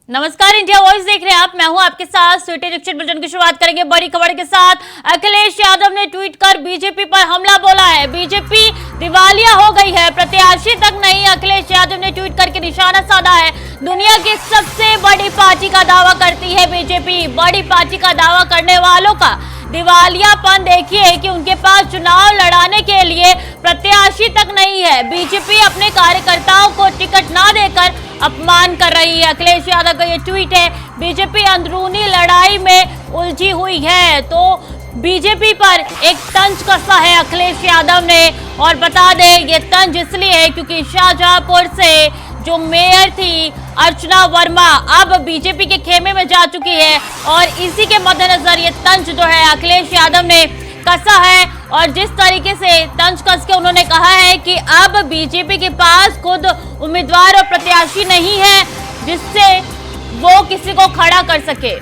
नमस्कार, India voice देख रहे हैं आप। मैं हूं आपके साथ स्वीटी दीक्षित। बुलेटिन की शुरुआत करेंगे बड़ी खबर के साथ। अखिलेश यादव ने ट्वीट कर बीजेपी पर हमला बोला है। बीजेपी दिवालिया हो गई है, प्रत्याशी तक नहीं। अखिलेश यादव ने ट्वीट करके निशाना साधा है। दुनिया की सबसे बड़ी पार्टी का दावा करती है बीजेपी। बड़ी पार्टी का दावा करने वालों का दिवालियापन देखिए कि उनके पास चुनाव लड़ाने के लिए प्रत्याशी तक नहीं है। बीजेपी अपने कार्यकर्ताओं को टिकट ना देकर अपमान कर रही है। अखिलेश यादव का ये ट्वीट है। बीजेपी अंदरूनी लड़ाई में उलझी हुई है, तो बीजेपी पर एक तंज कसा है अखिलेश यादव ने। और बता दें, ये तंज इसलिए है क्योंकि शाहजहांपुर से जो मेयर थी अर्चना वर्मा अब बीजेपी के खेमे में जा चुकी है, और इसी के मद्देनजर ये तंज जो है अखिलेश यादव ने कसा है। और जिस तरीके से तंज कस के उन्होंने कहा है कि अब बीजेपी के पास खुद उम्मीदवार और प्रत्याशी नहीं है जिससे वो किसी को खड़ा कर सके।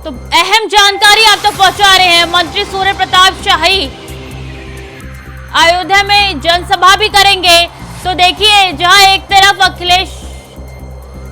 तो अहम जानकारी आप तक पहुंचा रहे हैं। मंत्री सूर्य प्रताप शाही अयोध्या में जनसभा भी करेंगे। तो देखिए, जहां एक तरफ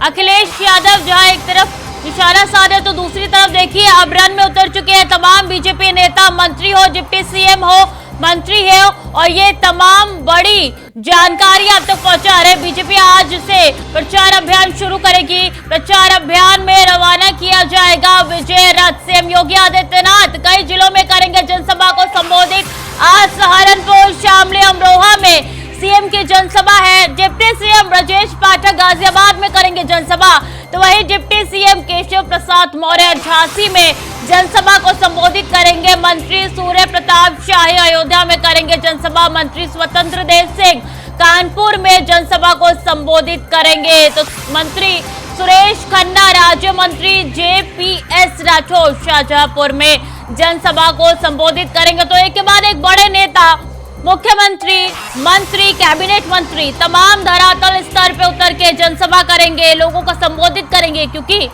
अखिलेश यादव जहां एक तरफ निशाना साधे, तो दूसरी तरफ देखिए अब रन में उतर चुके हैं तमाम बीजेपी नेता। मंत्री हो, डिप्टी सीएम हो, मंत्री है, और ये तमाम बड़ी जानकारी आप तक पहुंचा रहे। बीजेपी आज से प्रचार अभियान शुरू करेगी। प्रचार अभियान में रवाना किया जाएगा विजय रथ। सीएम योगी आदित्यनाथ कई जिलों में करेंगे जनसभा को संबोधित। आज सहारनपुर, शामली, अमरोहा में सीएम की जनसभा है। डिप्टी सीएम ब्रजेश पाठक गाजियाबाद में करेंगे जनसभा, तो वहीं डिप्टी सीएम केशव प्रसाद मौर्य झांसी में जनसभा को संबोधित करेंगे। मंत्री सूर्य प्रताप शाही अयोध्या में करेंगे जनसभा। मंत्री स्वतंत्र देव सिंह कानपुर में जनसभा को संबोधित करेंगे। तो मंत्री सुरेश खन्ना, राज्य मंत्री जेपीएस राठौर शाहजहांपुर में जनसभा को संबोधित करेंगे। तो एक के बाद एक बड़े नेता, मुख्यमंत्री, मंत्री, कैबिनेट मंत्री तमाम धरातल स्तर पे उतर के जनसभा करेंगे, लोगों को संबोधित करेंगे, क्योंकि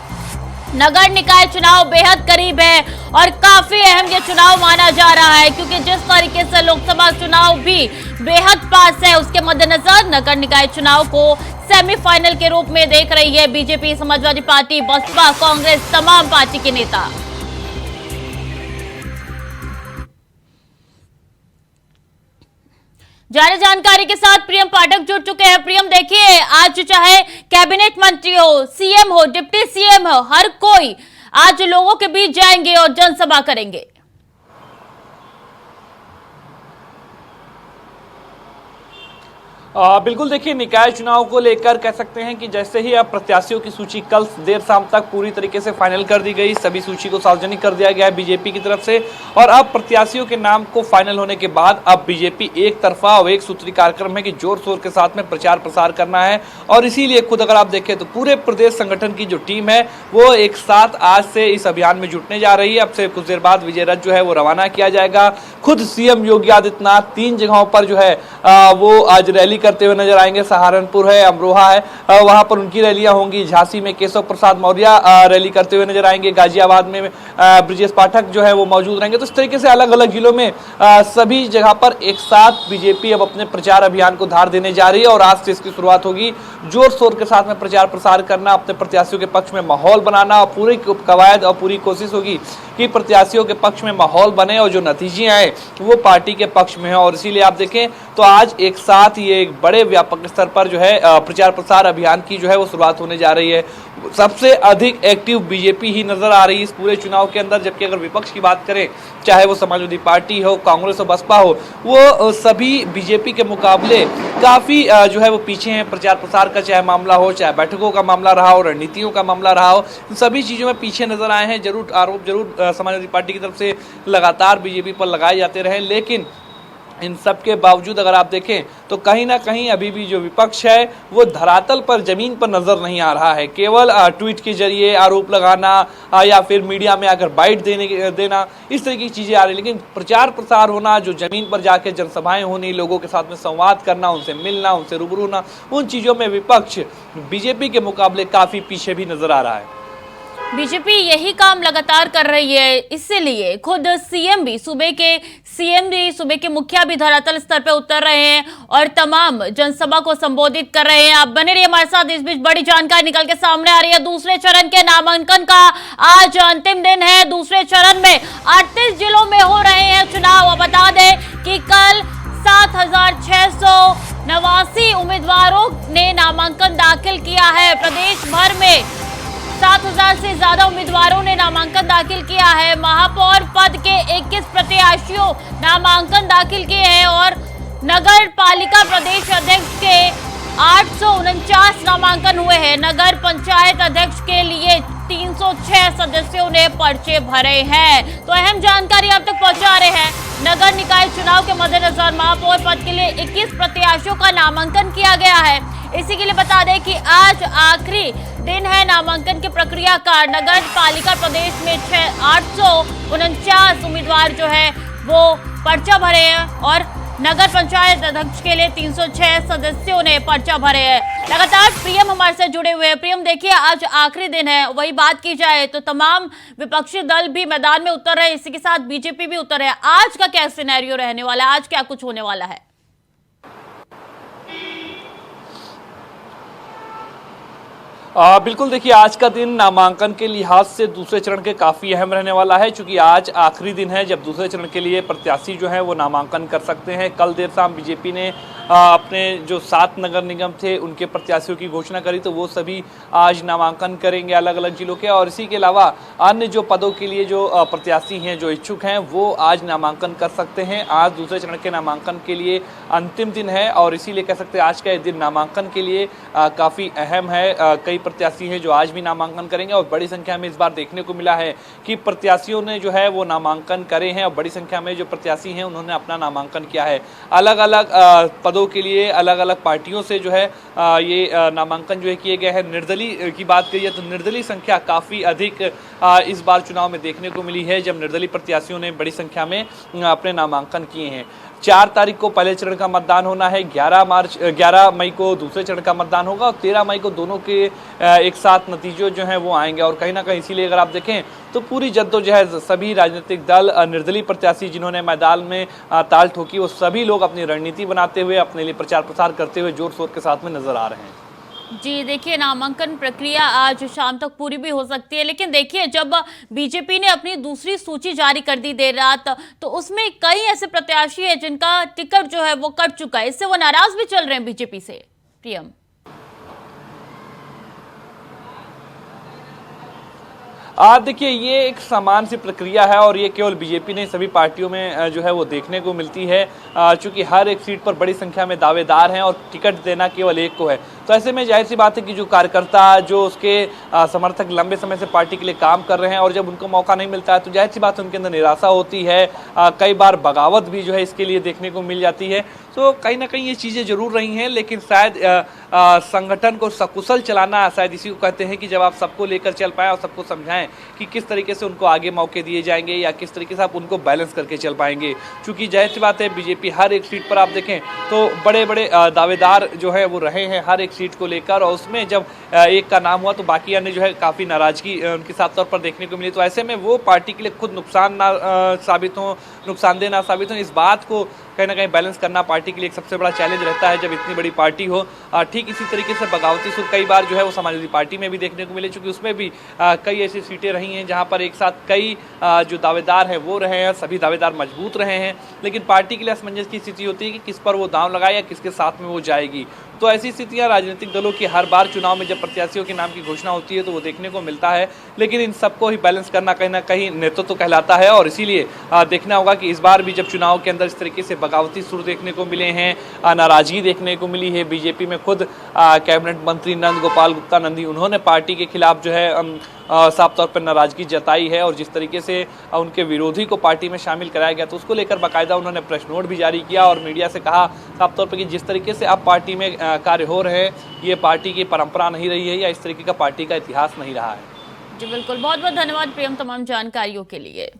नगर निकाय चुनाव बेहद करीब है और काफी अहम ये चुनाव माना जा रहा है, क्योंकि जिस तरीके से लोकसभा चुनाव भी बेहद पास है, उसके मद्देनजर नगर निकाय चुनाव को सेमीफाइनल के रूप में देख रही है बीजेपी, समाजवादी पार्टी, बसपा, कांग्रेस, तमाम पार्टी के नेता। जारी जानकारी के साथ प्रियम पाठक जुड़ चुके हैं। प्रियम, देखिए, आज चाहे कैबिनेट मंत्री हो, सीएम हो, डिप्टी सीएम हो, हर कोई आज लोगों के बीच जाएंगे और जनसभा करेंगे। बिल्कुल, देखिए, निकाय चुनाव को लेकर कह सकते हैं कि जैसे ही अब प्रत्याशियों की सूची कल देर शाम तक पूरी तरीके से फाइनल कर दी गई, सभी सूची को सार्वजनिक कर दिया गया है बीजेपी की तरफ से, और अब प्रत्याशियों के नाम को फाइनल होने के बाद अब बीजेपी एक तरफा और एक सूत्री कार्यक्रम है कि जोर शोर के साथ में प्रचार प्रसार करना है। और इसीलिए खुद अगर आप देखें तो पूरे प्रदेश संगठन की जो टीम है वो एक साथ आज से इस अभियान में जुटने जा रही है। अब से कुछ देर बाद विजय रथ जो है वो रवाना किया जाएगा। खुद सीएम योगी आदित्यनाथ 3 जगहों पर जो है वो आज रैली करते हुए नजर आएंगे। सहारनपुर है, अमरोहा है, वहां पर उनकी रैलियां होंगी। झांसी में केशव प्रसाद मौर्य रैली करते हुए नजर आएंगे। गाजियाबाद में ब्रजेश पाठक जो है वो मौजूद रहेंगे। तो इस तरीके से अलग अलग जिलों में सभी जगह पर एक साथ बीजेपी अब अपने प्रचार अभियान को धार देने जा रही है, और आज से इसकी शुरुआत होगी। जोर शोर के साथ में प्रचार प्रसार करना, अपने प्रत्याशियों के पक्ष में माहौल बनाना, और पूरी कवायद और पूरी कोशिश होगी कि प्रत्याशियों के पक्ष में माहौल बने और जो नतीजे आए वो पार्टी के पक्ष में है। और इसीलिए आप देखें तो आज एक साथ ये एक बड़े व्यापक स्तर पर जो है प्रचार प्रसार अभियान की जो है वो शुरुआत होने जा रही है। सबसे अधिक एक्टिव बीजेपी ही नजर आ रही है इस पूरे चुनाव के अंदर, जबकि अगर विपक्ष की बात करें, चाहे वो समाजवादी पार्टी हो, कांग्रेस हो, बसपा हो, वो सभी बीजेपी के मुकाबले काफी जो है वो पीछे हैं। प्रचार प्रसार का चाहे मामला हो, चाहे बैठकों का मामला रहा हो, रणनीतियों का मामला रहा हो, सभी चीजों में पीछे नजर आए हैं। जरूर आरोप जरूर समाजवादी पार्टी की तरफ से लगातार बीजेपी पर लगाए जाते रहे, लेकिन इन सब के बावजूद अगर आप देखें तो कहीं ना कहीं अभी भी जो विपक्ष है वो धरातल पर, जमीन पर नजर नहीं आ रहा है। केवल ट्वीट के जरिए आरोप लगाना या फिर मीडिया में आकर बाइट देना, इस तरह की चीजें आ रही, लेकिन प्रचार प्रसार होना, जो जमीन पर जाके जनसभाएं होनी, लोगों के साथ में संवाद करना, उनसे मिलना, उनसे रूबरू होना, उन चीजों में विपक्ष बीजेपी के मुकाबले काफी पीछे भी नजर आ रहा है। बीजेपी यही काम लगातार कर रही है, इसीलिए खुद सीएम भी सूबे के मुखिया भी धरातल स्तर पे उतर रहे हैं और तमाम जनसभा को संबोधित कर रहे हैं। आप बने रहिए हमारे साथ, इस बीच बड़ी जानकारी निकल के सामने आ रही है। दूसरे चरण के नामांकन का आज अंतिम दिन है। दूसरे चरण में 38 जिलों में हो रहे हैं चुनाव। बता दें कि कल 7,689 उम्मीदवारों ने नामांकन दाखिल किया है। प्रदेश भर में 7,000 से ज्यादा उम्मीदवारों ने नामांकन दाखिल किया है। महापौर पद के 21 प्रत्याशियों नामांकन दाखिल किए हैं और नगर पालिका प्रदेश अध्यक्ष के 849 नामांकन हुए हैं। नगर पंचायत अध्यक्ष के लिए 306 सदस्यों ने पर्चे भरे हैं। तो अहम जानकारी आप तक पहुंचा रहे हैं। नगर निकाय चुनाव के मद्देनजर महापौर पद के लिए 21 प्रत्याशियों का नामांकन किया गया है। इसी के लिए बता दें कि आज आखिरी दिन है नामांकन की प्रक्रिया का। नगर पालिका प्रदेश में 849 उम्मीदवार जो है वो पर्चा भरे हैं और नगर पंचायत अध्यक्ष के लिए 306 सदस्यों ने पर्चा भरे हैं। लगातार प्रियम हमारे साथ जुड़े हुए हैं। प्रियम, देखिए आज आखिरी दिन है। वही बात की जाए तो तमाम विपक्षी दल भी मैदान में उतर रहे हैं, इसी के साथ बीजेपी भी उतर है। आज का क्या सिनेरियो रहने वाला है, आज क्या कुछ होने वाला है? बिल्कुल, देखिए आज का दिन नामांकन के लिहाज से दूसरे चरण के काफ़ी अहम रहने वाला है, क्योंकि आज आखिरी दिन है जब दूसरे चरण के लिए प्रत्याशी जो है वो नामांकन कर सकते हैं। कल देर शाम बीजेपी ने अपने जो 7 नगर निगम थे उनके प्रत्याशियों की घोषणा करी, तो वो सभी आज नामांकन करेंगे अलग अलग जिलों के। और इसी के अलावा अन्य जो पदों के लिए जो प्रत्याशी हैं, जो इच्छुक हैं, वो आज नामांकन कर सकते हैं। आज दूसरे चरण के नामांकन के लिए अंतिम दिन है और इसीलिए कह सकते हैं आज का दिन नामांकन के लिए काफ़ी अहम है। कई प्रत्याशी हैं जो आज भी नामांकन करेंगे और बड़ी संख्या में इस बार देखने को मिला है कि प्रत्याशियों ने जो है वो नामांकन करे हैं और बड़ी संख्या में जो प्रत्याशी हैं उन्होंने अपना नामांकन किया है। अलग अलग पदों के लिए अलग अलग पार्टियों से जो है ये नामांकन जो है किए गए हैं। निर्दलीय की बात करिए तो निर्दलीय संख्या काफ़ी अधिक इस बार चुनाव में देखने को मिली है, जब निर्दलीय प्रत्याशियों ने बड़ी संख्या में अपने नामांकन किए हैं। 4 तारीख को पहले चरण का मतदान होना है, 11 मई को दूसरे चरण का मतदान होगा और 13 मई को दोनों के एक साथ नतीजे जो हैं वो आएंगे। और कहीं ना कहीं इसीलिए अगर आप देखें तो पूरी जद्दोजहद सभी राजनीतिक दल, निर्दलीय प्रत्याशी जिन्होंने मैदान में ताल ठोकी, वो सभी लोग अपनी रणनीति बनाते हुए अपने लिए प्रचार प्रसार करते हुए जोर शोर के साथ में नजर आ रहे हैं। जी देखिए, नामांकन प्रक्रिया आज शाम तक पूरी भी हो सकती है, लेकिन देखिए जब बीजेपी ने अपनी दूसरी सूची जारी कर दी देर रात, तो उसमें कई ऐसे प्रत्याशी हैं जिनका टिकट जो है वो कट चुका है। इससे वो नाराज भी चल रहे हैं बीजेपी से। प्रियम, देखिए ये एक समान सी प्रक्रिया है और ये केवल बीजेपी नहीं, सभी पार्टियों में जो है वो देखने को मिलती है, चूंकि हर एक सीट पर बड़ी संख्या में दावेदार हैं और टिकट देना केवल एक को है। तो ऐसे में जाहिर सी बात है कि जो कार्यकर्ता, जो उसके समर्थक लंबे समय से पार्टी के लिए काम कर रहे हैं और जब उनको मौका नहीं मिलता है तो जाहिर सी बात है उनके अंदर निराशा होती है। कई बार बगावत भी जो है इसके लिए देखने को मिल जाती है। तो कहीं ना कहीं ये चीज़ें जरूर रही हैं, लेकिन शायद संगठन को सकुशल चलाना शायद इसी को कहते हैं कि जब आप सबको लेकर चल पाएं और सबको समझाएं कि किस तरीके से उनको आगे मौके दिए जाएंगे या किस तरीके से आप उनको बैलेंस करके चल पाएंगे। क्योंकि जाहिर सी बात है बीजेपी हर एक सीट पर आप देखें तो बड़े बड़े दावेदार जो है वो रहे हैं हर एक सीट को लेकर, और उसमें जब एक का नाम हुआ तो बाकी अन्य जो है काफ़ी नाराजगी उनके साफ तौर पर देखने को मिली। तो ऐसे में वो पार्टी के लिए खुद नुकसानदेह ना साबित हो, इस बात को कहीं ना कहीं बैलेंस करना पार्टी के लिए एक सबसे बड़ा चैलेंज रहता है जब इतनी बड़ी पार्टी हो। ठीक इसी तरीके से बगावती सुर कई बार जो है वो समाजवादी पार्टी में भी देखने को मिले, चूंकि उसमें भी कई ऐसी सीटें रही हैं जहां पर एक साथ कई जो दावेदार हैं वो रहे हैं, सभी दावेदार मजबूत रहे हैं, लेकिन पार्टी के लिए असमंजस की स्थिति होती है कि किस पर वो दांव लगाए या किसके साथ में वो जाएगी। तो ऐसी स्थितियां राजनीतिक दलों की हर बार चुनाव में जब प्रत्याशियों के नाम की घोषणा होती है तो वो देखने को मिलता है, लेकिन इन सबको ही बैलेंस करना कहीं ना कहीं नेतृत्व कहलाता है। और इसीलिए देखना होगा कि इस बार भी जब चुनाव के अंदर इस तरीके से बगावती सुर देखने को मिले हैं, नाराजगी देखने को मिली है, बीजेपी में खुद कैबिनेट मंत्री नंद गोपाल गुप्ता नंदी, उन्होंने पार्टी के खिलाफ जो है साफ तौर पर नाराजगी जताई है और जिस तरीके से उनके विरोधी को पार्टी में शामिल कराया गया तो उसको लेकर बाकायदा उन्होंने प्रेस नोट भी जारी किया और मीडिया से कहा साफ तौर पर कि जिस तरीके से अब पार्टी में कार्य हो रहे हैं ये पार्टी की परंपरा नहीं रही है या इस तरीके का पार्टी का इतिहास नहीं रहा है। जी बिल्कुल, बहुत बहुत धन्यवाद प्रियम तमाम जानकारियों के लिए।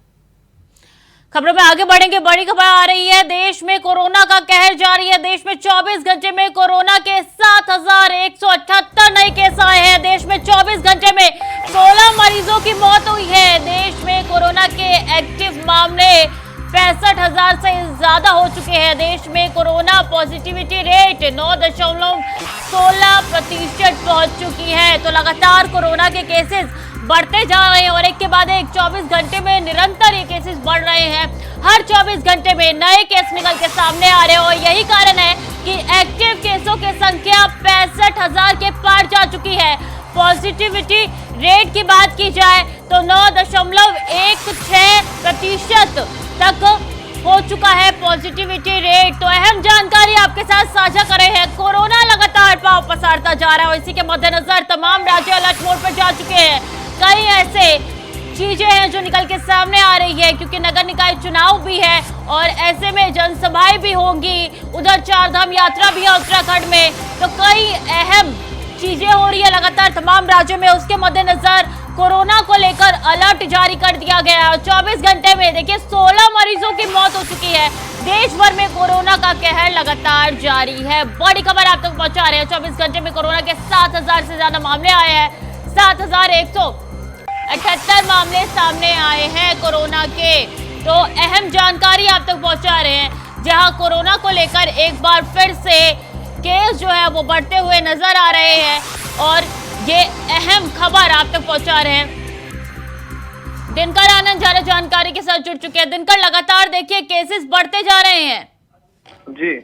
खबरों में आगे बढ़ेंगे। बड़ी खबर आ रही है, देश में कोरोना का कहर जारी है। देश में 24 घंटे में कोरोना के 7,178 नए केस आए हैं। देश में 24 घंटे में 16 मरीजों की मौत हुई है। देश में कोरोना के एक्टिव मामले 65,000 से ज्यादा हो चुके हैं। देश में कोरोना पॉजिटिविटी रेट 9.16% पहुंच चुकी है। तो लगातार कोरोना के केसेस बढ़ते जा रहे हैं और एक के बाद एक 24 घंटे में निरंतर ये केसेस बढ़ रहे हैं। हर 24 घंटे में नए केस निकल के सामने आ रहे हैं और यही कारण है कि एक्टिव केसों की संख्या 65,000 के पार जा चुकी है। पॉजिटिविटी रेट की बात की जाए तो 9.16% तक हो चुका है पॉजिटिविटी रेट। तो अहम जानकारी आपके साथ साझा कर रहे हैं। कोरोना लगातार पांव पसारता जा रहा है और इसी के मद्देनजर तमाम राज्य अलर्ट मोड पर जा चुके हैं। कई ऐसे चीजें हैं जो निकल के सामने आ रही है क्योंकि नगर निकाय चुनाव भी है और ऐसे में जनसभाएं भी होंगी। उधर चारधाम यात्रा भी है उत्तराखंड में। तो कई अहम चीजें हो रही है लगातार तमाम राज्यों में। उसके मद्देनजर कोरोना को लेकर अलर्ट जारी कर दिया गया है और 24 घंटे में देखिए 16 मरीजों की मौत हो चुकी है। देश भर में कोरोना का कहर लगातार जारी है। बड़ी खबर आप तक पहुंचा रहे हैं। 24 घंटे में कोरोना के 7,000 से ज्यादा मामले आए हैं। 7,178 मामले सामने आए हैं कोरोना के। तो अहम जानकारी आप तक पहुंचा रहे हैं जहां कोरोना को लेकर एक बार फिर से केस जो है वो बढ़ते हुए नजर आ रहे हैं और ये अहम खबर आप तक पहुंचा रहे हैं। दिनकर आनंद ज्यादा जानकारी के साथ जुड़ चुके हैं। दिनकर, लगातार देखिए केसेस बढ़ते जा रहे हैं। जी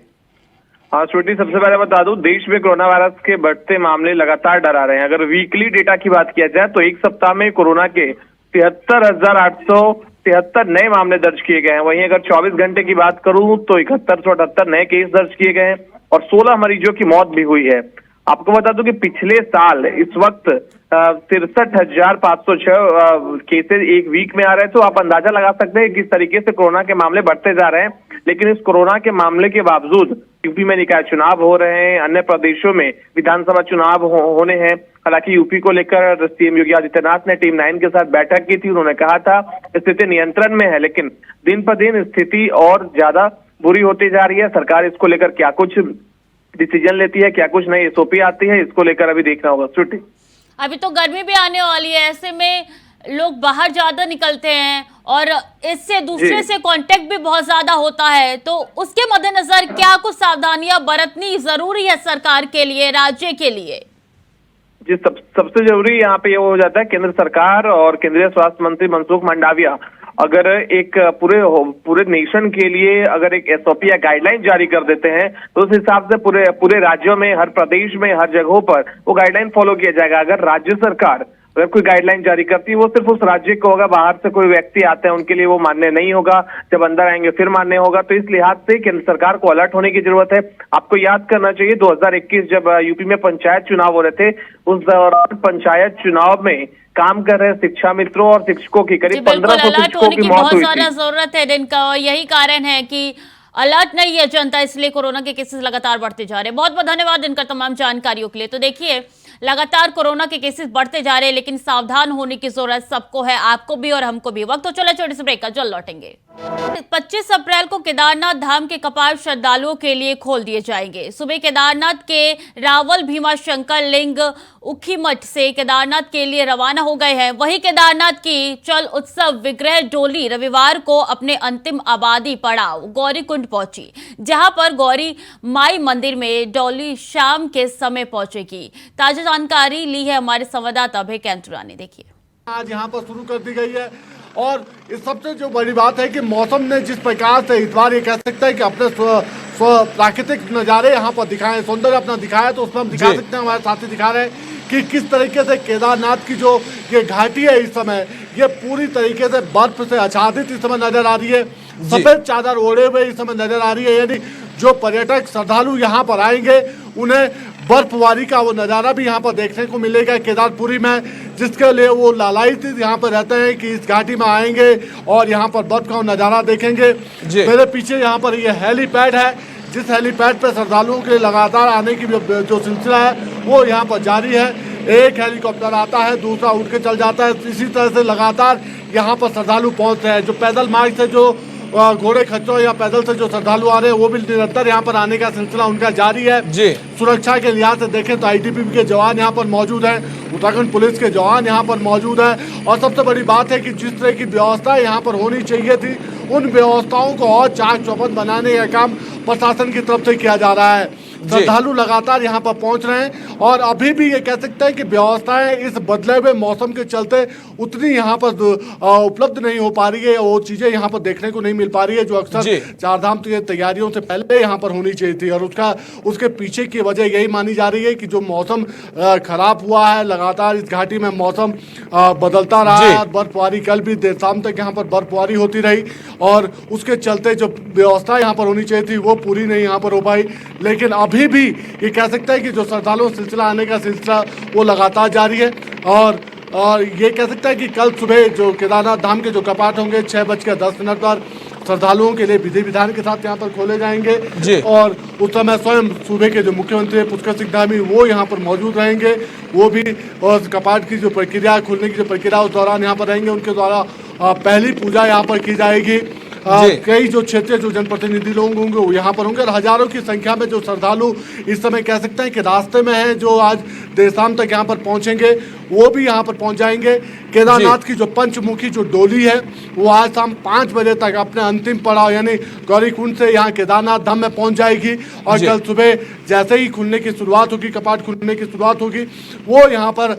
हाँ श्रुति, सबसे पहले बता दूं, देश में कोरोना वायरस के बढ़ते मामले लगातार डरा रहे हैं। अगर वीकली डेटा की बात किया जाए तो एक सप्ताह में कोरोना के 73,873 नए मामले दर्ज किए गए हैं। वहीं अगर 24 घंटे की बात करूं तो 7178 नए केस दर्ज किए गए हैं और 16 मरीजों की मौत भी हुई है। आपको बता दूं कि पिछले साल इस वक्त 63,506 केसेस एक वीक में आ रहे हैं। तो आप अंदाजा लगा सकते हैं किस तरीके से कोरोना के मामले बढ़ते जा रहे हैं। लेकिन इस कोरोना के मामले के बावजूद यूपी में निकाय चुनाव हो रहे हैं, अन्य प्रदेशों में विधानसभा चुनाव होने हैं। हालांकि यूपी को लेकर सीएम योगी आदित्यनाथ ने टीम 9 के साथ बैठक की थी। उन्होंने कहा था स्थिति नियंत्रण में है, लेकिन दिन पर दिन स्थिति और ज्यादा बुरी होती जा रही है। सरकार इसको लेकर क्या कुछ डिसीजन लेती है, क्या कुछ नई एसओपी आती है, इसको लेकर अभी देखना होगा। छुट्टी अभी तो गर्मी भी आने वाली है, ऐसे में लोग बाहर ज्यादा निकलते हैं और इससे दूसरे से कांटेक्ट भी बहुत ज्यादा होता है। तो उसके मद्देनजर क्या कुछ सावधानियां बरतनी जरूरी है सरकार के लिए, राज्य के लिए? जी सबसे जरूरी यहाँ पे ये हो जाता है, केंद्र सरकार और केंद्रीय स्वास्थ्य मंत्री मनसुख मंडाविया अगर एक पूरे नेशन के लिए अगर एक एसओपी या गाइडलाइन जारी कर देते हैं तो उस हिसाब से पूरे राज्यों में, हर प्रदेश में, हर जगहों पर वो गाइडलाइन फॉलो किया जाएगा। अगर राज्य सरकार अगर कोई गाइडलाइन जारी करती है वो सिर्फ उस राज्य को होगा, बाहर से कोई व्यक्ति आते हैं उनके लिए वो मान्य नहीं होगा, जब अंदर आएंगे फिर मान्य होगा। तो इस लिहाज से केंद्र सरकार को अलर्ट होने की जरूरत है। आपको याद करना चाहिए 2021 जब यूपी में पंचायत चुनाव हो रहे थे, उस दौरान पंचायत चुनाव में काम कर रहे शिक्षा मित्रों और शिक्षकों की करीब 1500 शिक्षकों की मौत हुई थी। बहुत ज्यादा जरूरत है दिन का, यही कारण है कि अलर्ट नहीं है जनता, इसलिए कोरोना के केसेस लगातार बढ़ते जा रहे हैं। बहुत बहुत धन्यवाद इनका तमाम जानकारियों के लिए। तो देखिए लगातार कोरोना के केसेस बढ़ते जा रहे हैं, लेकिन सावधान होने की जरूरत सबको है, आपको भी और हमको भी। वक्त तो चला छोटे से ब्रेक का, जल्द लौटेंगे। 25 अप्रैल को केदारनाथ धाम के कपाट श्रद्धालुओं के लिए खोल दिए जाएंगे। सुबह केदारनाथ के रावल भीमा शंकर लिंग उखीमठ से केदारनाथ के लिए रवाना हो गए हैं। वहीं केदारनाथ की चल उत्सव विग्रह डोली रविवार को अपने अंतिम आबादी पड़ाव गौरीकुंड पहुंची, जहां पर गौरी माई मंदिर में डोली शाम के समय पहुंचेगी। ताजा जानकारी ली है हमारे संवाददाता अभय कैंतुरा ने। देखिए, आज यहाँ पर शुरू कर दी गई है और इस सबसे जो बड़ी बात है कि मौसम ने जिस प्रकार से इस बार ये कह सकते हैं कि अपने प्राकृतिक नज़ारे यहाँ पर दिखाए, सौंदर्य अपना दिखाया, तो उसमें हम दिखा सकते हैं, हमारे साथी दिखा रहे हैं कि किस तरीके से केदारनाथ की जो ये घाटी है इस समय ये पूरी तरीके से बर्फ से आच्छादित इस समय नजर आ रही है। सफेद चादर ओढ़े हुए इस समय नजर आ रही है। यानी जो पर्यटक श्रद्धालु यहाँ पर आएंगे उन्हें बर्फबारी का वो नज़ारा भी यहाँ पर देखने को मिलेगा केदारपुरी में, जिसके लिए वो लालायित यहाँ पर रहते हैं कि इस घाटी में आएंगे और यहाँ पर बर्फ का नज़ारा देखेंगे। मेरे पीछे यहाँ पर ये हेलीपैड है, जिस हेलीपैड पर श्रद्धालुओं के लगातार आने की जो सिलसिला है वो यहाँ पर जारी है। एक हेलीकॉप्टर आता है, दूसरा उठ के चल जाता है। इसी तरह से लगातार यहाँ पर श्रद्धालु पहुँच रहे हैं। जो पैदल मार्ग से जो घोड़े खच्चरों या पैदल से जो श्रद्धालु आ रहे हैं वो भी निरंतर यहाँ पर आने का सिलसिला उनका जारी है जी। सुरक्षा के लिहाज से देखें तो ITBP के जवान यहाँ पर मौजूद हैं, उत्तराखंड पुलिस के जवान यहाँ पर मौजूद हैं और सबसे बड़ी बात है कि जिस तरह की व्यवस्था यहाँ पर होनी चाहिए थी उन व्यवस्थाओं को और चाक चौबंद बनाने का काम प्रशासन की तरफ से किया जा रहा है। श्रद्धालु लगातार यहाँ पर पहुँच रहे हैं और अभी भी ये कह सकते हैं कि व्यवस्थाएं इस बदले हुए मौसम के चलते उतनी यहाँ पर उपलब्ध नहीं हो पा रही है, वो चीजें यहाँ पर देखने को नहीं मिल पा रही है जो अक्सर चारधाम की तैयारियों से पहले यहाँ पर होनी चाहिए थी। और उसके पीछे की वजह यही मानी जा रही है कि जो मौसम खराब हुआ है, लगातार इस घाटी में मौसम बदलता रहा है। बर्फबारी कल भी देर शाम तक यहाँ पर बर्फबारी होती रही और उसके चलते जो व्यवस्था यहाँ पर होनी चाहिए थी वो पूरी नहीं यहाँ पर हो पाई। लेकिन अभी भी ये कह सकते हैं कि जो श्रद्धालुओं सिलसिला आने का सिलसिला वो लगातार जारी है और ये कह सकता है कि कल सुबह जो केदारनाथ धाम के जो कपाट होंगे 6:10 पर श्रद्धालुओं के लिए विधि विधान के साथ यहाँ पर खोले जाएंगे और उस समय स्वयं सूबे के जो मुख्यमंत्री पुष्कर सिंह धामी वो यहाँ पर मौजूद रहेंगे। वो भी और कपाट की जो प्रक्रिया खुलने की जो प्रक्रिया उस दौरान यहाँ पर रहेंगे। उनके द्वारा पहली पूजा यहाँ पर की जाएगी। कई जो क्षेत्रीय जो जनप्रतिनिधि लोग होंगे वो यहाँ पर होंगे और हजारों की संख्या में जो श्रद्धालु इस समय कह सकते हैं कि रास्ते में हैं, जो आज देर शाम तक यहाँ पर पहुँचेंगे वो भी यहाँ पर पहुँच जाएंगे। केदारनाथ की जो पंचमुखी जो डोली है वो आज शाम 5 बजे तक अपने अंतिम पड़ाव यानी गौरीकुंड से यहाँ केदारनाथ धाम में पहुँच जाएगी और कल सुबह जैसे ही खुलने की शुरुआत होगी, कपाट खुलने की शुरुआत होगी, वो यहाँ पर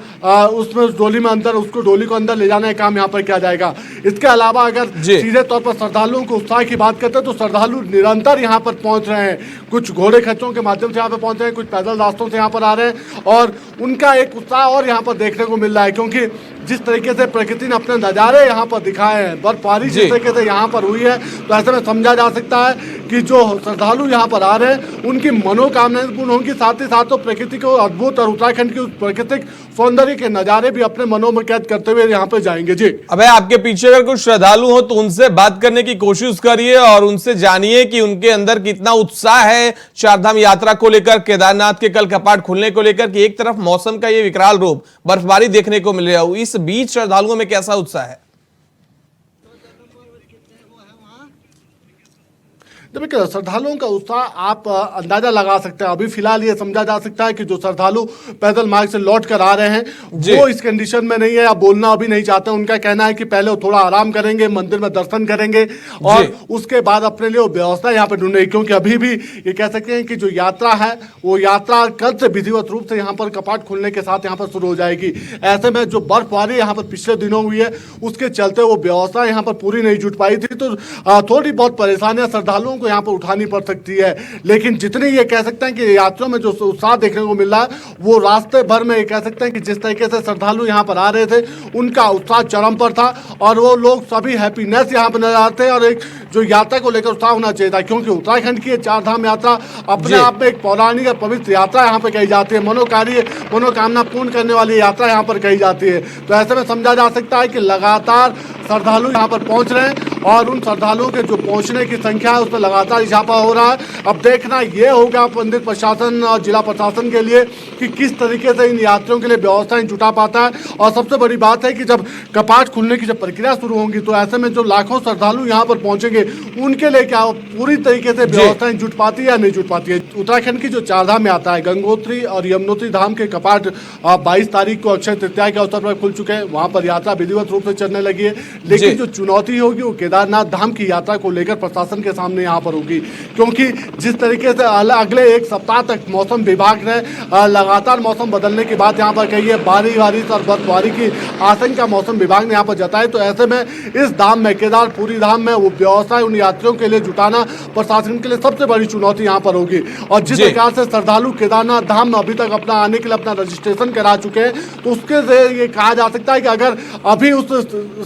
उसमें उस डोली में अंदर उसको डोली को अंदर ले जाने का काम यहाँ पर किया जाएगा। इसके अलावा अगर सीधे तौर पर श्रद्धालुओं को उत्साह की बात करते हैं तो श्रद्धालु निरंतर यहाँ पर पहुँच रहे हैं। कुछ घोड़े खच्चरों के माध्यम से यहाँ पर पहुँच रहे हैं, कुछ पैदल रास्तों से यहाँ पर आ रहे हैं और उनका एक उत्साह और यहाँ पर देखने को मिल रहा है क्योंकि जिस तरीके से प्रकृति ने अपने नज़ारे यहाँ पर दिखाए हैं, बर्फबारी जिस तरीके से यहाँ पर हुई है तो ऐसे में समझा जा सकता है कि जो श्रद्धालु यहाँ पर आ रहे हैं उनकी मनोकामनाएं पूर्ण होंगी। साथ ही साथ तो प्रकृति को अद्भुत और उत्तराखंड की उस प्राकृतिक सौंदर्य के नज़ारे भी अपने मनों में कैद करते हुए यहाँ पर जाएंगे। जी अबे आपके पीछे अगर कुछ श्रद्धालु हो तो उनसे बात करने की कोशिश करिए और उनसे जानिए कि उनके अंदर कितना उत्साह है चारधाम यात्रा को लेकर, केदारनाथ के कल कपाट खुलने को लेकर कि एक तरफ मौसम का ये विकराल रूप बर्फबारी देखने को मिल रहा है, इस बीच श्रद्धालुओं में कैसा उत्साह है। देखिए श्रद्धालुओं का उत्साह आप अंदाजा लगा सकते हैं। अभी फिलहाल ये समझा जा सकता है कि जो श्रद्धालु पैदल मार्ग से लौट कर आ रहे हैं वो इस कंडीशन में नहीं है, आप बोलना अभी नहीं चाहते। उनका कहना है कि पहले वो थोड़ा आराम करेंगे, मंदिर में दर्शन करेंगे और उसके बाद अपने लिए वो व्यवस्था यहाँ पर ढूंढेंगे क्योंकि अभी भी ये कह सकते हैं कि जो यात्रा है वो यात्रा कल से विधिवत रूप से यहाँ पर कपाट खुलने के साथ यहाँ पर शुरू हो जाएगी। ऐसे में जो बर्फबारी यहाँ पर पिछले दिनों हुई है उसके चलते वो व्यवस्था यहाँ पर पूरी नहीं जुट पाई थी तो थोड़ी बहुत परेशानियां श्रद्धालुओं यहाँ पर उठानी पड़ सकती है। लेकिन जितनी ये कह सकते हैं कि यात्रियों में जो उत्साह देखने को मिल रहा है वो रास्ते भर में ये कह सकते हैं कि जिस तरीके से श्रद्धालु यहाँ पर आ रहे थे उनका उत्साह चरम पर था और वो लोग सभी हैप्पीनेस यहाँ पर नजर आते हैं और एक जो यात्रा को लेकर उत्साह होना चाहिए था क्योंकि उत्तराखंड की चारधाम यात्रा अपने आप में एक पौराणिक और पवित्र यात्रा यहाँ पर कही जाती है, मनोकामना पूर्ण करने वाली यात्रा यहाँ पर कही जाती है। तो ऐसे में समझा जा सकता है कि लगातार श्रद्धालु यहाँ पर पहुँच रहे हैं और उन श्रद्धालुओं के जो पहुँचने की संख्या है उसमें लगातार इजाफा हो रहा है। अब देखना ये होगा मंदिर प्रशासन और जिला प्रशासन के लिए कि किस तरीके से इन यात्रियों के लिए व्यवस्थाएं जुटा पाता है। और सबसे बड़ी बात है कि जब कपाट खुलने की जब प्रक्रिया शुरू होगी तो ऐसे में जो लाखों श्रद्धालु यहाँ पर पहुंचेंगे उनके लिए क्या पूरी तरीके से व्यवस्थाएं जुट पाती है या नहीं जुट पाती है। उत्तराखंड की जो चारधाम यात्रा है, गंगोत्री और यमुनोत्री धाम के कपाट 22 तारीख को अक्षय तृतीया के अवसर पर खुल चुके हैं। वहाँ पर यात्रा विधिवत रूप से चलने लगी है, लेकिन जो चुनौती होगी वो केदारनाथ धाम की यात्रा को लेकर प्रशासन के सामने यहाँ पर होगी क्योंकि जिस तरीके से अगले एक सप्ताह तक मौसम विभाग ने लगातार मौसम बदलने की बात यहाँ पर कही है, बारिश और बर्फबारी की आशंका मौसम विभाग ने यहाँ पर जताई। तो ऐसे में इस धाम में केदारपुरी धाम में वो व्यवस्था उन यात्रियों के लिए जुटाना प्रशासन के लिए सबसे बड़ी चुनौती यहाँ पर होगी। और जिस प्रकार से श्रद्धालु केदारनाथ धाम में अभी तक अपना आने के लिए अपना रजिस्ट्रेशन करा चुके हैं तो उसके से ये कहा जा सकता है कि अगर अभी उस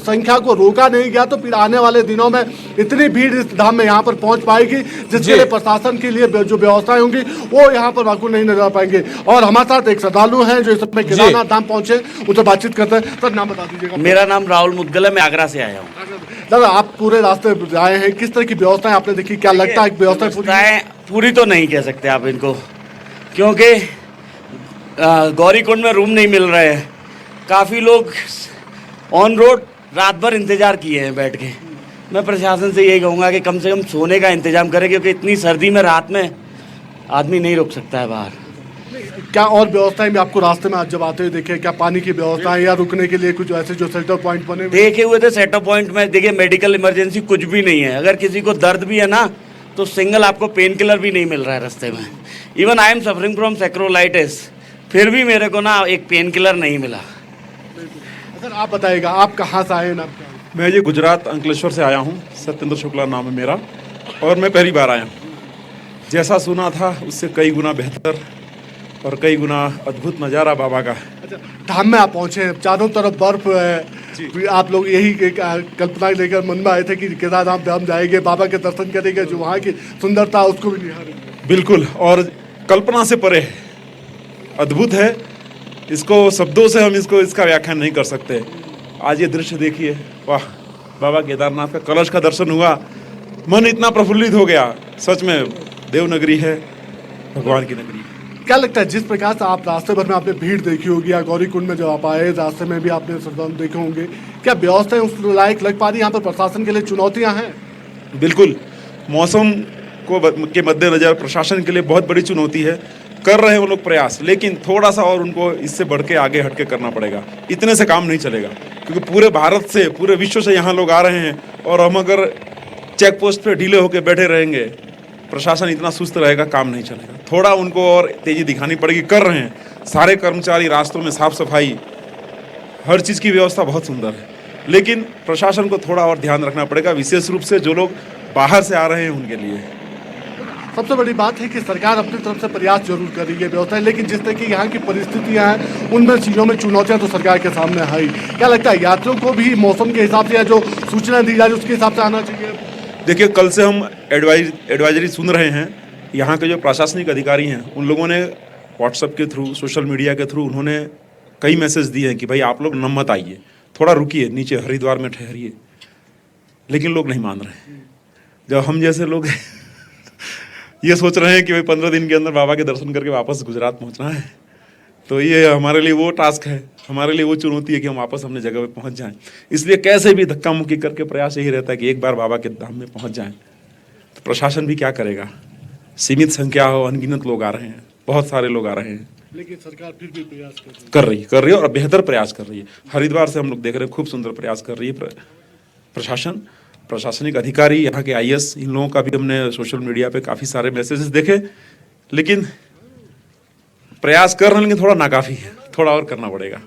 संख्या को रोका नहीं गया तो फिर आने वाले दिनों में इतनी भीड़ इस धाम में यहाँ पर पहुंच पाएगी जिसके लिए प्रशासन के लिए जो व्यवस्थाएं होंगी वो यहाँ पर माकूल नहीं नजर पाएंगे। और हमारे साथ एक श्रद्धालु हैं जो इस समय केदारनाथ धाम पहुंचे, उनसे बातचीत करते हैं। सर नाम बता दीजिएगा। मेरा नाम राहुल मुदगल है, मैं आगरा से आया हूँ। दादा आप पूरे रास्ते आए हैं, किस तरह की व्यवस्थाएं आपने देखी, क्या लगता है व्यवस्थाएं पूरी तो नहीं कह सकते आप इनको क्योंकि गौरीकुंड में रूम नहीं मिल रहे हैं। काफ़ी लोग ऑन रोड रात भर इंतजार किए हैं बैठ के, मैं प्रशासन से यही कहूँगा कि कम से कम सोने का इंतजाम करें, क्योंकि इतनी सर्दी में रात में आदमी नहीं रुक सकता है बाहर। क्या और व्यवस्थाएं भी आपको रास्ते में आज जब आते हुए देखे? क्या पानी की व्यवस्थाएं या रुकने के लिए कुछ ऐसे जो सेटअप पॉइंट बने हुए? देखे हुए थे सेटअप पॉइंट में, देखिए मेडिकल इमरजेंसी कुछ भी नहीं है। अगर किसी को दर्द भी है ना तो सिंगल आपको पेन किलर भी नहीं मिल रहा है रास्ते में। Even I am suffering from sacroiliitis, फिर भी मेरे को ना एक पेन किलर नहीं मिला। सर आप बताइएगा, आप कहाँ से आए ना? मैं ये गुजरात अंकलेश्वर से आया हूँ। सत्येंद्र शुक्ला नाम है मेरा, और मैं पहली बार आया हूँ। जैसा सुना था उससे कई गुना बेहतर और कई गुना अद्भुत नज़ारा बाबा का। अच्छा, धाम में आप पहुँचे, चारों तरफ बर्फ है, आप लोग यही कल्पना लेकर मन में आए थे कि केदारनाथ धाम जाएंगे, बाबा के दर्शन करेंगे, जो वहाँ की सुंदरता उसको भी निहारेंगे। बिल्कुल, और कल्पना से परे है, अद्भुत है। इसको शब्दों से हम इसका व्याख्यान नहीं कर सकते। आज ये दृश्य देखिए, वाह! बाबा केदारनाथ का कलश का दर्शन हुआ, मन इतना प्रफुल्लित हो गया। सच में देवनगरी है, भगवान की नगरी है। क्या लगता है जिस प्रकार से आप रास्ते भर में आपने भीड़ देखी होगी, या गौरी कुंड में जब आप आए रास्ते में भी आपने श्रद्धालु देखे होंगे, क्या व्यवस्थाएं उस लायक लग पा रही? यहाँ पर प्रशासन के लिए चुनौतियाँ हैं? बिल्कुल, मौसम के मद्देनजर प्रशासन के लिए बहुत बड़ी चुनौती है। कर रहे हैं वो लोग प्रयास, लेकिन थोड़ा सा और उनको इससे बढ़ के आगे हट के करना पड़ेगा। इतने से काम नहीं चलेगा, क्योंकि पूरे भारत से, पूरे विश्व से यहाँ लोग आ रहे हैं, और हम अगर चेक पोस्ट पे ढीले होकर बैठे रहेंगे, प्रशासन इतना सुस्त रहेगा, काम नहीं चलेगा। थोड़ा उनको और तेजी दिखानी पड़ेगी। कर रहे हैं सारे कर्मचारी, रास्तों में साफ सफाई, हर चीज़ की व्यवस्था बहुत सुंदर है, लेकिन प्रशासन को थोड़ा और ध्यान रखना पड़ेगा, विशेष रूप से जो लोग बाहर से आ रहे हैं उनके लिए। सबसे बड़ी बात है कि सरकार अपनी तरफ से प्रयास जरूर कर रही है व्यवस्थाएं, लेकिन जिस तरह की यहाँ की परिस्थितियाँ हैं उनमें चीज़ों में चुनौतियाँ तो सरकार के सामने है। क्या लगता है यात्रियों को भी मौसम के हिसाब से या जो सूचना दी जा रही है उसके हिसाब से आना चाहिए? देखिए, कल से हम एडवाइजरी सुन रहे हैं। यहाँ के जो प्रशासनिक अधिकारी हैं उन लोगों ने व्हाट्सएप के थ्रू, सोशल मीडिया के थ्रू उन्होंने कई मैसेज दिए हैं कि भाई आप लोग न मत आइए, थोड़ा रुकिए, नीचे हरिद्वार में ठहरिए। लेकिन लोग नहीं मान रहे। जब हम जैसे लोग ये सोच रहे हैं कि भाई 15 दिन के अंदर बाबा के दर्शन करके वापस गुजरात पहुंचना है, तो ये हमारे लिए वो टास्क है, हमारे लिए वो चुनौती है कि हम वापस अपने जगह पे पहुंच जाएं। इसलिए कैसे भी धक्का मुक्की करके प्रयास यही रहता है कि एक बार बाबा के धाम में पहुंच जाएं। तो प्रशासन भी क्या करेगा, सीमित संख्या हो, अनगिनत लोग आ रहे हैं, बहुत सारे लोग आ रहे हैं, लेकिन सरकार फिर भी प्रयास कर रही है और बेहतर प्रयास कर रही है। हरिद्वार से हम लोग देख रहे हैं, खूब सुंदर प्रयास कर रही है प्रशासन, प्रशासनिक अधिकारी, यहाँ के आईएएस, इन लोगों का भी हमने सोशल मीडिया पे काफ़ी सारे मैसेजेस देखे। लेकिन प्रयास कर रहे हैं, लेकिन थोड़ा नाकाफी है, थोड़ा और करना पड़ेगा।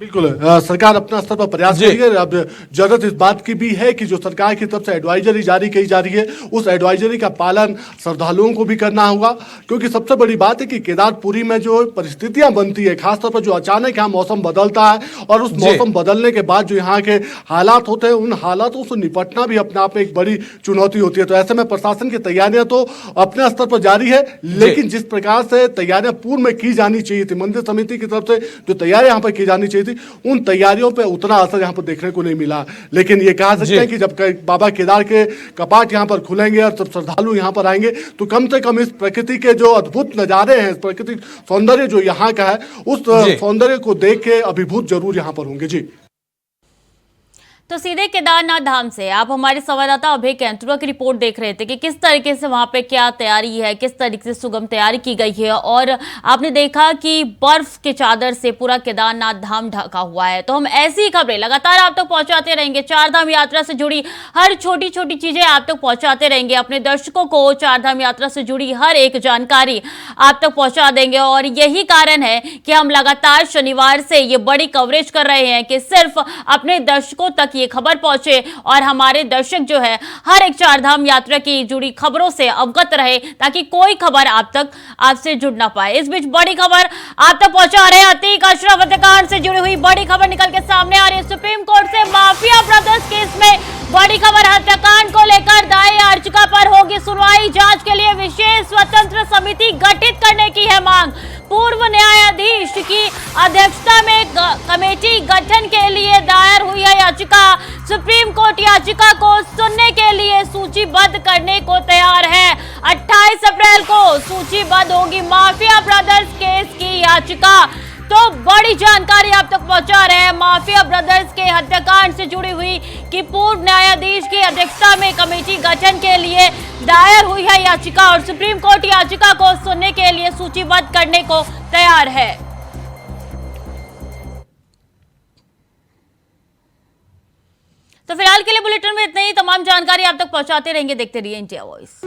बिल्कुल, सरकार अपना स्तर पर प्रयास कर रही है। अब जरूरत इस बात की भी है कि जो सरकार की तरफ से एडवाइजरी जारी की जा रही है उस एडवाइजरी का पालन श्रद्धालुओं को भी करना होगा, क्योंकि सबसे बड़ी बात है कि केदारपुरी में जो परिस्थितियां बनती है, खासतौर पर जो अचानक यहाँ मौसम बदलता है, और उस मौसम बदलने के बाद जो यहाँ के हालात होते हैं उन हालातों से निपटना भी अपने आप में एक बड़ी चुनौती होती है। तो ऐसे में प्रशासन की तैयारियां तो अपने स्तर पर जारी है, लेकिन जिस प्रकार से तैयारियां पूर्व में की जानी चाहिए थी, मंदिर समिति की तरफ से जो तैयारियां यहाँ पर की जानी चाहिए, उन तैयारियों पे उतना असर यहाँ पर देखने को नहीं मिला। लेकिन ये कह सकते हैं कि जब बाबा केदार के कपाट यहाँ पर खुलेंगे और जब श्रद्धालु यहाँ पर आएंगे तो कम से कम इस प्रकृति के जो अद्भुत नजारे हैं, प्राकृतिक सौंदर्य जो यहाँ का है, उस सौंदर्य को देख के अभिभूत जरूर यहाँ पर होंगे। जी, तो सीधे केदारनाथ धाम से आप हमारे संवाददाता अभय कैंतुरा की रिपोर्ट देख रहे थे कि किस तरीके से वहां पे क्या तैयारी है, किस तरीके से सुगम तैयारी की गई है, और आपने देखा कि बर्फ के चादर से पूरा केदारनाथ धाम ढका हुआ है। तो हम ऐसी ही खबरें लगातार आप तक पहुंचाते रहेंगे, चार धाम यात्रा से जुड़ी हर छोटी छोटी चीजें आप तक पहुंचाते रहेंगे। अपने दर्शकों को चार धाम यात्रा से जुड़ी हर एक जानकारी आप तक पहुंचा देंगे, और यही कारण है कि हम लगातार शनिवार से ये बड़ी कवरेज कर रहे हैं कि सिर्फ अपने दर्शकों तक ये खबर पहुंचे और हमारे दर्शक जो है हर एक चार धाम यात्रा की जुड़ी खबरों से अवगत रहे, ताकि कोई खबर आप तक आपसे जुड़ ना पाए। इस बीच बड़ी खबर आप तक पहुंचा रहे हैं। अतीक अशरफ हत्याकांड से जुड़ी हुई बड़ी खबर निकल के सामने आ रही है। सुप्रीम कोर्ट से माफिया ब्रदर्स केस में बड़ी खबर, हत्याकांड को लेकर दायर याचिका पर होगी सुनवाई। जांच के लिए विशेष स्वतंत्र समिति गठित करने की है मांग। पूर्व न्यायाधीश की अध्यक्षता में कमेटी गठन के लिए दायर हुई है याचिका। सुप्रीम कोर्ट याचिका को सुनने के लिए सूचीबद्ध करने को तैयार है। 28 अप्रैल को सूचीबद्ध होगी माफिया ब्रदर्स केस की याचिका। तो बड़ी जानकारी आप तक पहुंचा रहे हैं। माफिया ब्रदर्स के हत्याकांड से जुड़ी हुई कि पूर्व न्यायाधीश की अध्यक्षता में कमेटी गठन के लिए दायर हुई है याचिका और सुप्रीम कोर्ट याचिका को सुनने के लिए सूचीबद्ध करने को तैयार है। तो फिलहाल के लिए बुलेटिन में इतना ही। तमाम जानकारी आप तक पहुंचाते रहेंगे। देखते रहिए इंडिया वॉइस।